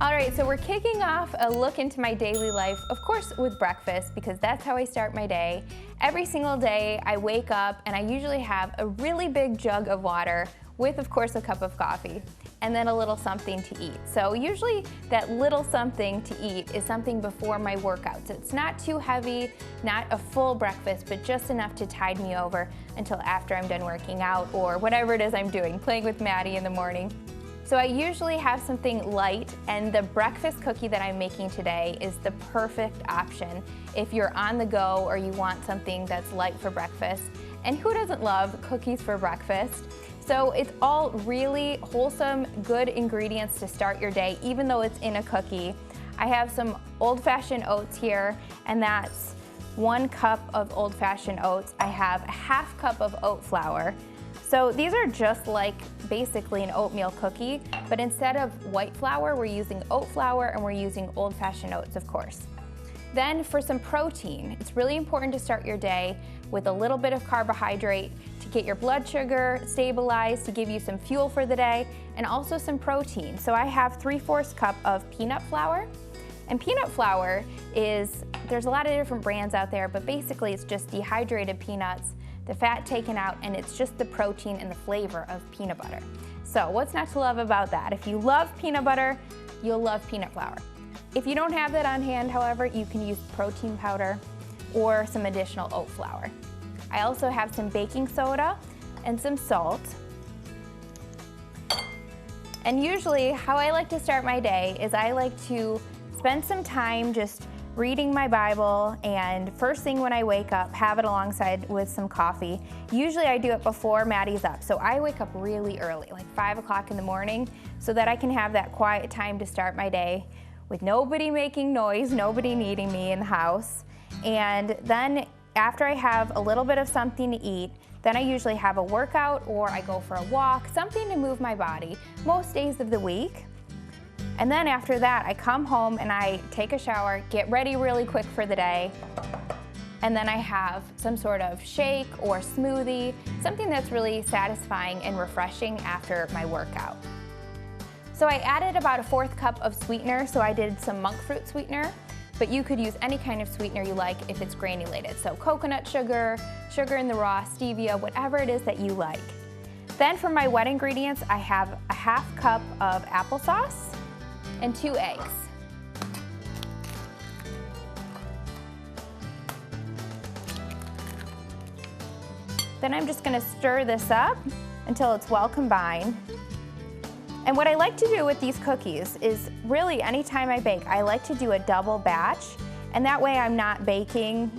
All right, so we're kicking off a look into my daily life, of course with breakfast, because that's how I start my day. Every single day I wake up and I usually have a really big jug of water with, of course, a cup of coffee and then a little something to eat. So usually that little something to eat is something before my workouts. It's not too heavy, not a full breakfast, but just enough to tide me over until after I'm done working out or whatever it is I'm doing, playing with Maddie in the morning. So I usually have something light, and the breakfast cookie that I'm making today is the perfect option if you're on the go or you want something that's light for breakfast. And who doesn't love cookies for breakfast? So it's all really wholesome, good ingredients to start your day, even though it's in a cookie. I have some old-fashioned oats here, and that's 1 cup of old-fashioned oats. I have a half cup of oat flour. So these are just like basically an oatmeal cookie, but instead of white flour, we're using oat flour and we're using old-fashioned oats, of course. Then for some protein, it's really important to start your day with a little bit of carbohydrate to get your blood sugar stabilized, to give you some fuel for the day, and also some protein. So I have 3/4 cup of peanut flour. And peanut flour there's a lot of different brands out there, but basically it's just dehydrated peanuts, the fat taken out, and it's just the protein and the flavor of peanut butter. So what's not to love about that? If you love peanut butter, you'll love peanut flour. If you don't have that on hand, however, you can use protein powder or some additional oat flour. I also have some baking soda and some salt. And usually how I like to start my day is I like to spend some time just reading my Bible, and first thing when I wake up, have it alongside with some coffee. Usually I do it before Maddie's up, so I wake up really early, like 5 o'clock in the morning, so that I can have that quiet time to start my day with nobody making noise, nobody needing me in the house. And then after I have a little bit of something to eat, then I usually have a workout or I go for a walk, something to move my body most days of the week. And then after that, I come home and I take a shower, get ready really quick for the day, and then I have some sort of shake or smoothie, something that's really satisfying and refreshing after my workout. So I added about a 1/4 cup of sweetener, so I did some monk fruit sweetener, but you could use any kind of sweetener you like if it's granulated. So coconut sugar, sugar in the raw, stevia, whatever it is that you like. Then for my wet ingredients, I have a 1/2 cup of applesauce and 2 eggs. Then I'm just gonna stir this up until it's well combined. And what I like to do with these cookies is really anytime I bake, I like to do a double batch, and that way I'm not baking,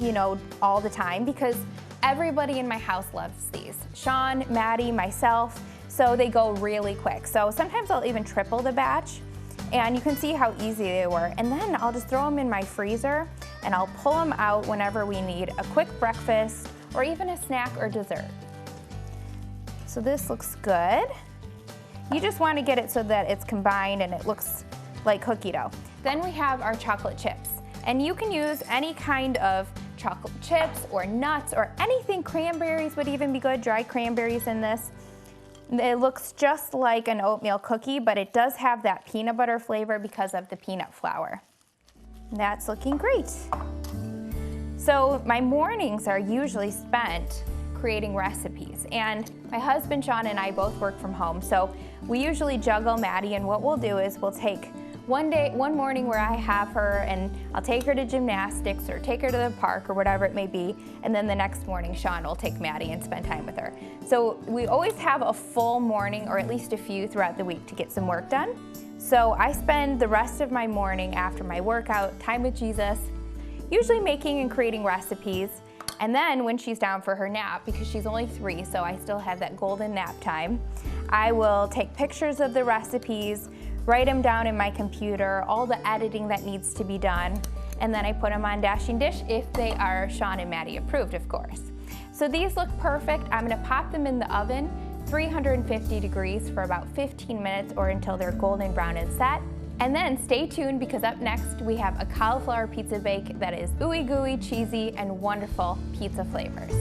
all the time, because everybody in my house loves these. Sean, Maddie, myself, so they go really quick. So sometimes I'll even triple the batch. And you can see how easy they were. And then I'll just throw them in my freezer and I'll pull them out whenever we need a quick breakfast or even a snack or dessert. So this looks good. You just want to get it so that it's combined and it looks like cookie dough. Then we have our chocolate chips. And you can use any kind of chocolate chips or nuts or anything. Cranberries would even be good, dried cranberries in this. It looks just like an oatmeal cookie, but it does have that peanut butter flavor because of the peanut flour. That's looking great. So my mornings are usually spent creating recipes, and my husband Sean and I both work from home, so we usually juggle Maddie, and what we'll do is we'll take one morning where I have her and I'll take her to gymnastics or take her to the park or whatever it may be, and then the next morning Sean will take Maddie and spend time with her. So we always have a full morning, or at least a few throughout the week, to get some work done. So I spend the rest of my morning after my workout, time with Jesus, usually making and creating recipes. And then when she's down for her nap, because she's only 3, so I still have that golden nap time, I will take pictures of the recipes, write them down in my computer, all the editing that needs to be done, and then I put them on Dashing Dish if they are Sean and Maddie approved, of course. So these look perfect. I'm gonna pop them in the oven, 350 degrees for about 15 minutes or until they're golden brown and set. And then stay tuned, because up next we have a cauliflower pizza bake that is ooey gooey, cheesy, and wonderful pizza flavors.